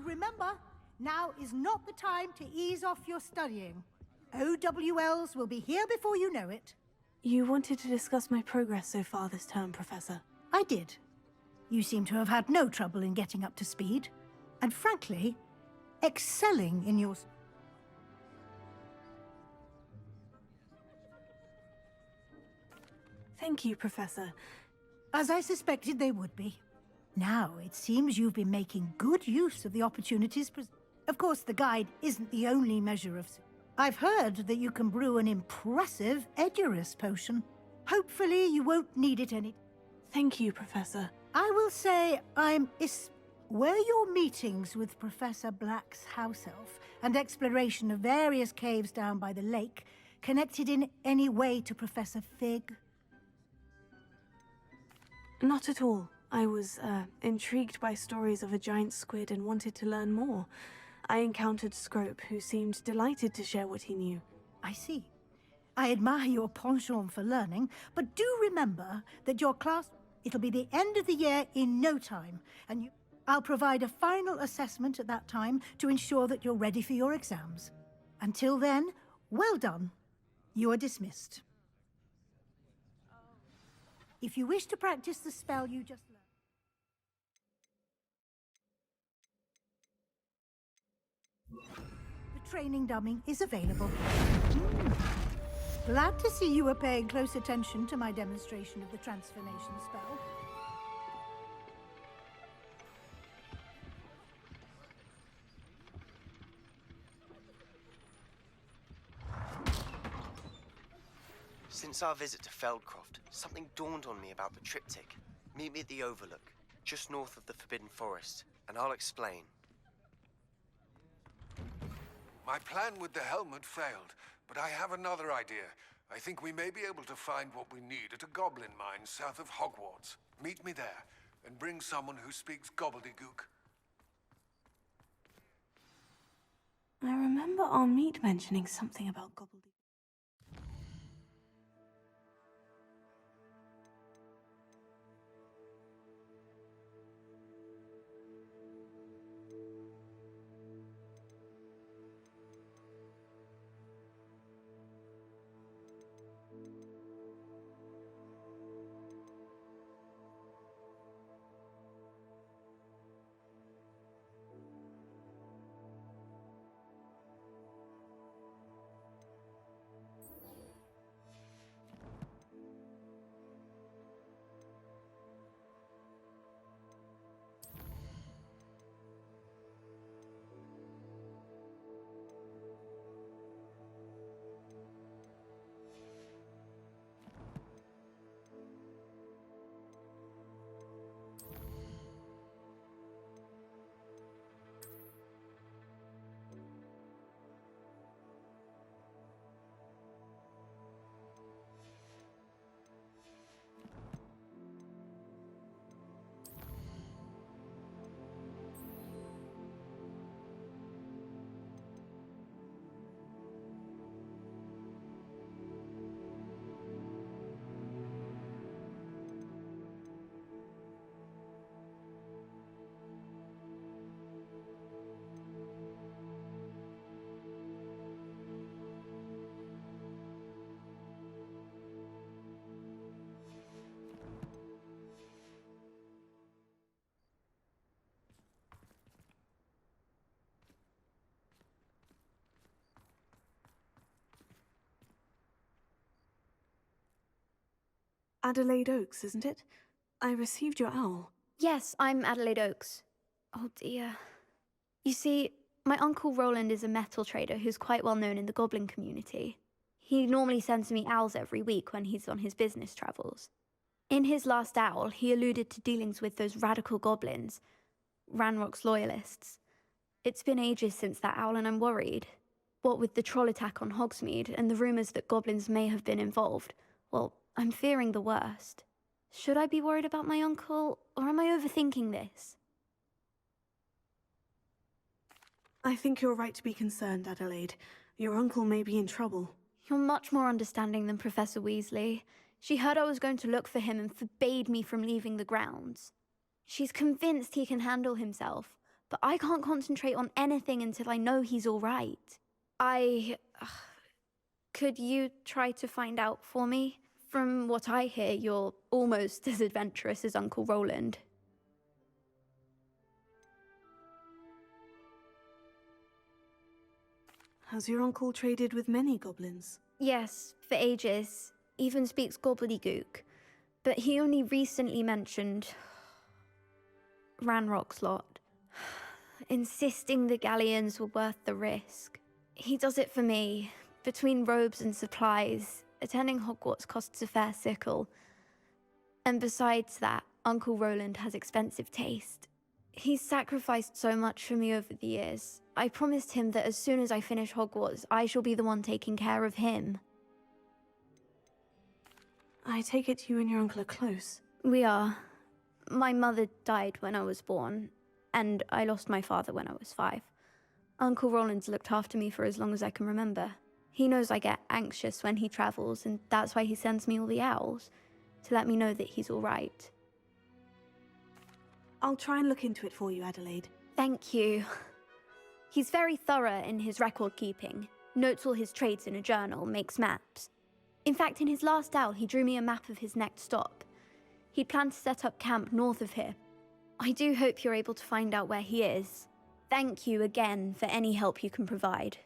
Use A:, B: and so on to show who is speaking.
A: remember, now is not the time to ease off your studying. OWLs will be here before you know it.
B: You wanted to discuss my progress so far this term, Professor.
A: I did. You seem to have had no trouble in getting up to speed. And frankly, excelling in your...
B: Thank you, Professor.
A: As I suspected they would be. Now, it seems you've been making good use of the opportunities. Of course, the guide isn't the only measure of... I've heard that you can brew an impressive Edurus potion. Hopefully, you won't need it any...
B: Thank you, Professor.
A: I will say were your meetings with Professor Black's house elf and exploration of various caves down by the lake connected in any way to Professor Fig?
B: Not at all. I was, intrigued by stories of a giant squid and wanted to learn more. I encountered Scrope, who seemed delighted to share what he knew.
A: I see. I admire your penchant for learning, but do remember that your class... It'll be the end of the year in no time, and I'll provide a final assessment at that time to ensure that you're ready for your exams. Until then, well done. You are dismissed. If you wish to practice the spell you just learned, the training dummy is available. Glad to see you were paying close attention to my demonstration of the transformation spell.
C: Since our visit to Feldcroft, something dawned on me about the triptych. Meet me at the Overlook, just north of the Forbidden Forest, and I'll explain.
D: My plan with the helmet failed, but I have another idea. I think we may be able to find what we need at a goblin mine south of Hogwarts. Meet me there, and bring someone who speaks gobbledygook.
B: I remember our meet mentioning something about gobbledygook. Adelaide Oaks, isn't it? I received your owl.
E: Yes, I'm Adelaide Oaks. Oh dear. You see, my uncle Roland is a metal trader who's quite well known in the goblin community. He normally sends me owls every week when he's on his business travels. In his last owl, he alluded to dealings with those radical goblins, Ranrock's loyalists. It's been ages since that owl and I'm worried. What with the troll attack on Hogsmeade and the rumours that goblins may have been involved, well, I'm fearing the worst. Should I be worried about my uncle, or am I overthinking this?
B: I think you're right to be concerned, Adelaide. Your uncle may be in trouble.
E: You're much more understanding than Professor Weasley. She heard I was going to look for him and forbade me from leaving the grounds. She's convinced he can handle himself, but I can't concentrate on anything until I know he's all right. Could you try to find out for me? From what I hear, you're almost as adventurous as Uncle Roland.
B: Has your uncle traded with many goblins?
E: Yes, for ages. Even speaks gobbledygook. But he only recently mentioned Ranrock's lot, insisting the galleons were worth the risk. He does it for me. Between robes and supplies, attending Hogwarts costs a fair sickle. And besides that, Uncle Roland has expensive taste. He's sacrificed so much for me over the years. I promised him that as soon as I finish Hogwarts, I shall be the one taking care of him.
B: I take it you and your uncle are close.
E: We are. My mother died when I was born, and I lost my father when I was 5. Uncle Roland's looked after me for as long as I can remember. He knows I get anxious when he travels, and that's why he sends me all the owls, to let me know that he's all right.
B: I'll try and look into it for you, Adelaide.
E: Thank you. He's very thorough in his record keeping, notes all his trades in a journal, makes maps. In fact, in his last owl, he drew me a map of his next stop. He planned to set up camp north of here. I do hope you're able to find out where he is. Thank you again for any help you can provide.